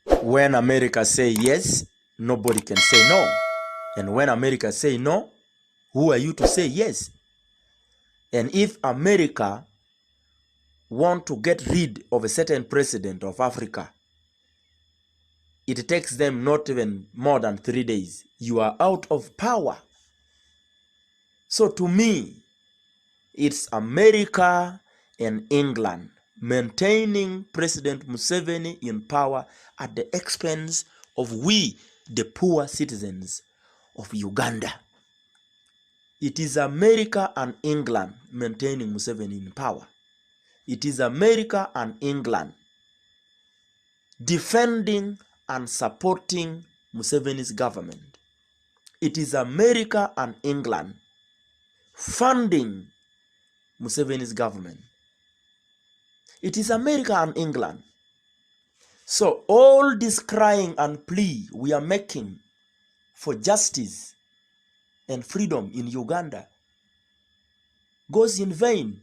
When America say yes, nobody can say no. And when America say no, who are you to say yes? And if America want to get rid of a certain president of Africa, it takes them not even more than 3 days. You are out of power. So to me, it's America and England maintaining President Museveni in power at the expense of we, the poor citizens of Uganda. It is America and England maintaining Museveni in power. It is America and England defending and supporting Museveni's government. It is America and England funding Museveni's government. It is America and England. So all this crying and plea we are making for justice and freedom in Uganda goes in vain.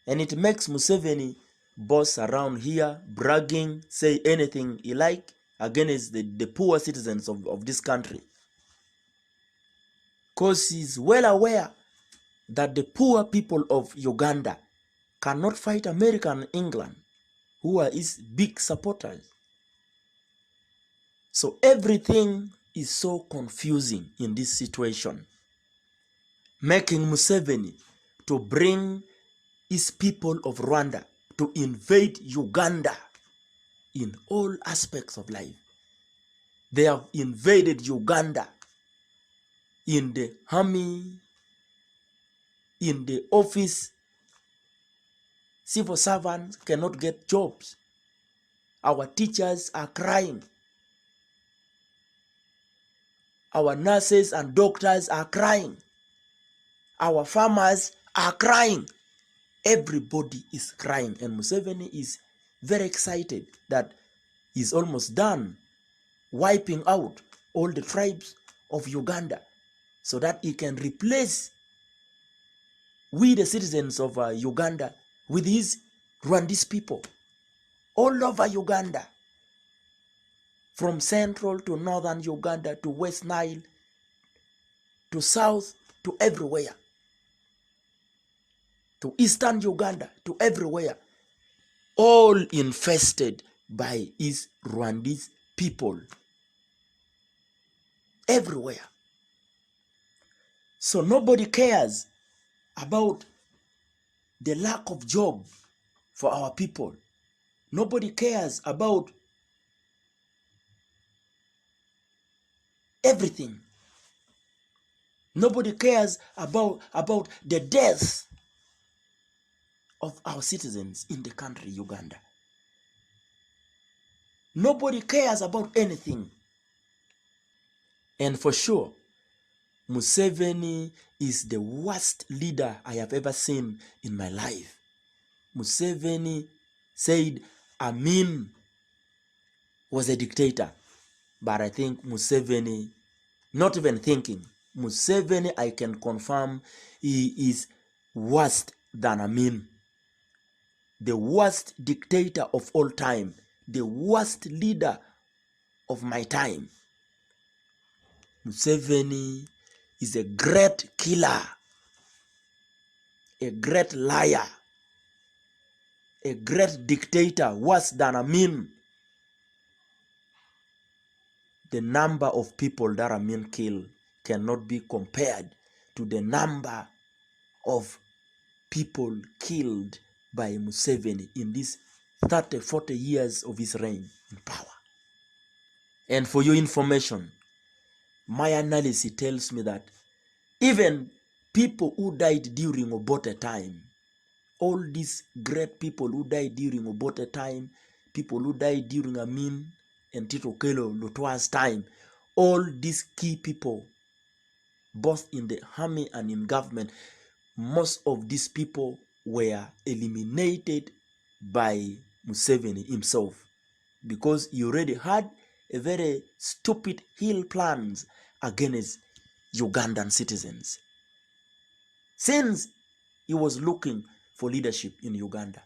And it makes Museveni boss around here, bragging, say anything he like against the poor citizens of this country. Because he's well aware that the poor people of Uganda cannot fight America and England, who are his big supporters. So everything is so confusing in this situation, making Museveni to bring his people of Rwanda to invade Uganda in all aspects of life. They have invaded Uganda in the army, in the office. Civil servants cannot get jobs. Our teachers are crying. Our nurses and doctors are crying. Our farmers are crying. Everybody is crying, and Museveni is very excited that he's almost done wiping out all the tribes of Uganda so that he can replace we, the citizens of Uganda, with his Rwandese people all over Uganda, from central to northern Uganda to West Nile to south to everywhere, to eastern Uganda to everywhere, all infested by his Rwandese people everywhere. So nobody cares about the lack of job for our people. Nobody cares about everything. Nobody cares about the death of our citizens in the country, Uganda. Nobody cares about anything. And for sure, Museveni is the worst leader I have ever seen in my life. Museveni said Amin was a dictator. But I think Museveni, not even thinking, Museveni, I can confirm, he is worse than Amin. The worst dictator of all time. The worst leader of my time. Museveni is a great killer, a great liar, a great dictator, worse than Amin. The number of people that Amin killed cannot be compared to the number of people killed by Museveni in these 30, 40 years of his reign in power. And for your information, my analysis tells me that even people who died during Obote time, all these great people who died during Obote time, people who died during Amin and Tito Okello Lutwa's time, all these key people, both in the army and in government, most of these people were eliminated by Museveni himself, because he already had a very stupid ill plans against Ugandan citizens since he was looking for leadership in Uganda.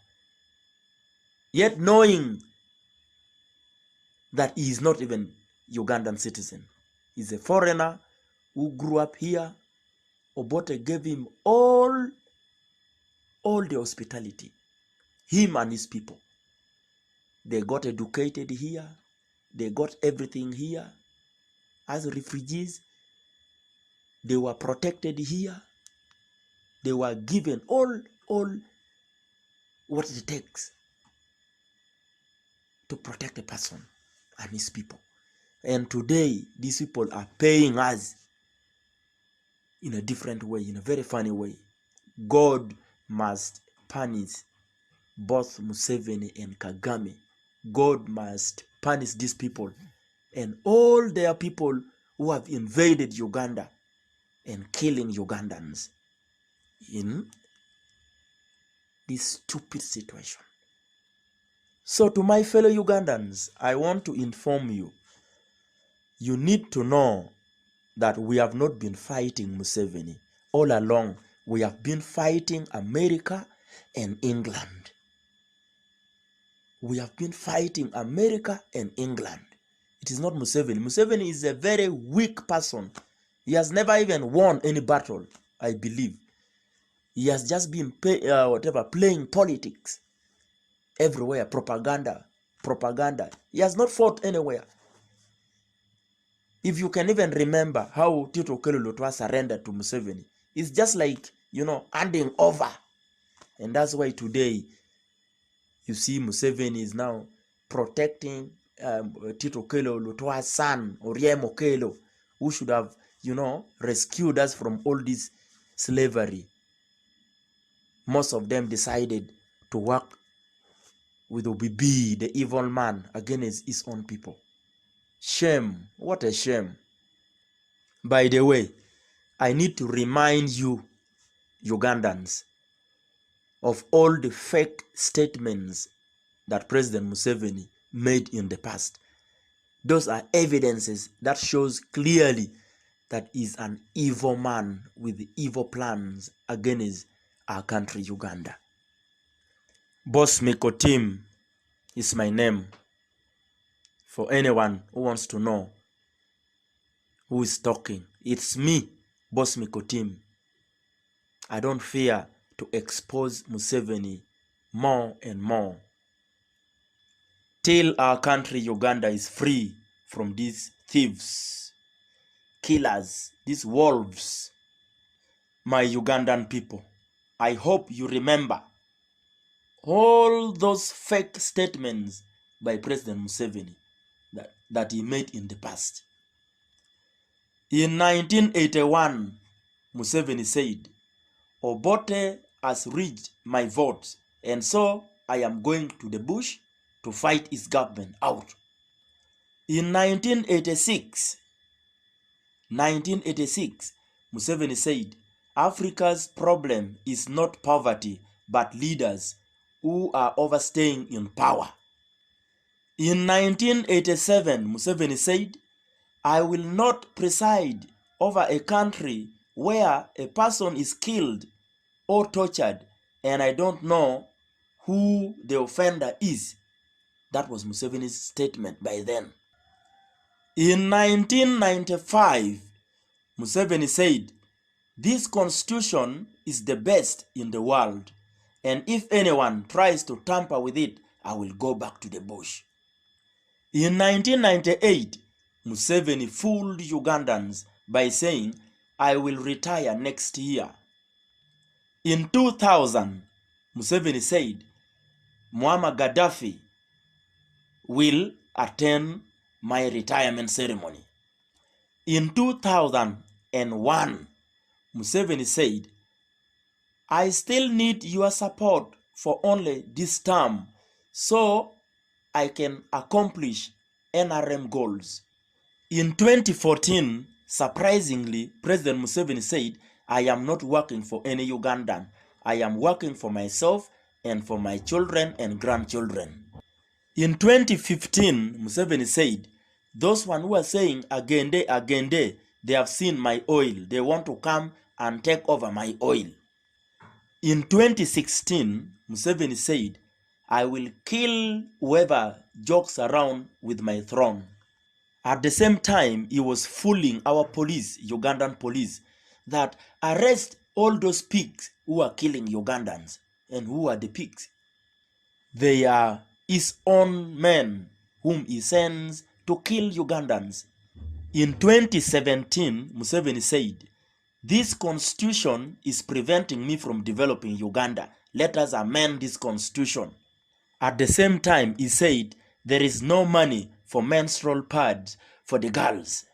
Yet knowing that he is not even Ugandan citizen. He's a foreigner who grew up here. Obote gave him all the hospitality. Him and his people. They got educated here. They got everything here. As refugees, they were protected here. They were given all what it takes to protect a person and his people. And today, these people are paying us in a different way, in a very funny way. God must punish both Museveni and Kagame. God must punish these people and all their people who have invaded Uganda and killing Ugandans in this stupid situation. So to my fellow Ugandans, I want to inform you, you need to know that we have not been fighting Museveni. All along, we have been fighting America and England. We have been fighting America and England. It is not Museveni. Museveni is a very weak person. He has never even won any battle, I believe. He has just been playing politics everywhere, propaganda. He has not fought anywhere. If you can even remember how Tito Okello Lutwa surrendered to Museveni, it's just like, handing over. And that's why today, you see Museveni is now protecting Tito Okello Lutwa's son, Oriem Okello, who should have, rescued us from all this slavery. Most of them decided to work with Obibi, the evil man, against his own people. Shame. What a shame. By the way, I need to remind you, Ugandans, of all the fake statements that President Museveni made in the past. Those are evidences that shows clearly that he's an evil man with evil plans against our country, Uganda. Bosmic Otim is my name. For anyone who wants to know who is talking, it's me, Bosmic Otim. I don't fear to expose Museveni more and more till our country, Uganda, is free from these thieves, killers, these wolves. My Ugandan people, I hope you remember all those fake statements by President Museveni that he made in the past. In 1981, Museveni said, Obote has reached my vote, and so I am going to the bush to fight his government out. In 1986, Museveni said, Africa's problem is not poverty, but leaders who are overstaying in power. In 1987, Museveni said, I will not preside over a country where a person is killed or tortured and I don't know who the offender is. That was Museveni's statement by then. In 1995, Museveni said, this constitution is the best in the world, and if anyone tries to tamper with it, I will go back to the bush. In 1998, Museveni fooled Ugandans by saying, I will retire next year. In 2000, Museveni said, Muammar Gaddafi will attend my retirement ceremony. In 2001, Museveni said, I still need your support for only this term so I can accomplish NRM goals. In 2014, surprisingly, President Museveni said, I am not working for any Ugandan. I am working for myself and for my children and grandchildren. In 2015, Museveni said, those one who are saying agende, they have seen my oil. They want to come and take over my oil. In 2016, Museveni said, I will kill whoever jokes around with my throne. At the same time, he was fooling our police, Ugandan police, that arrest all those pigs who are killing Ugandans. And who are the pigs? They are his own men whom he sends to kill Ugandans. In 2017, Museveni said, "This constitution is preventing me from developing Uganda. Let us amend this constitution." At the same time, he said there is no money for menstrual pads for the girls.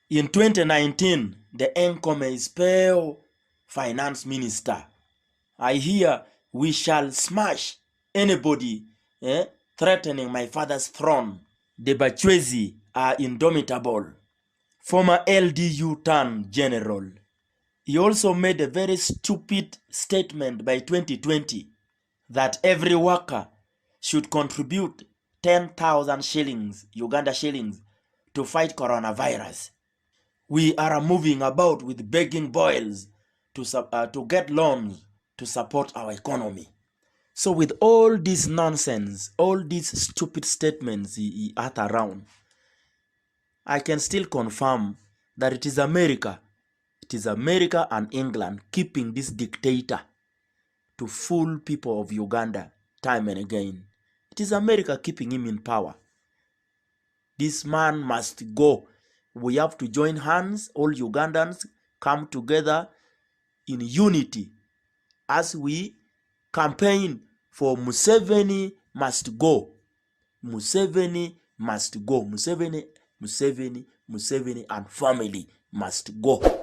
In 2019, the Enkome Spell finance minister, I hear we shall smash anybody threatening my father's throne. The Bachwezi are indomitable. Former LDU turned general. He also made a very stupid statement by 2020 that every worker should contribute 10,000 shillings, Uganda shillings, to fight coronavirus. We are moving about with begging boils to get loans to support our economy. So with all this nonsense, all these stupid statements he utter around, I can still confirm that it is America and England keeping this dictator to fool people of Uganda time and again. It is America keeping him in power. This man must go. We have to join hands, all Ugandans come together in unity as we campaign for Museveni must go. Museveni must go. Museveni and family must go.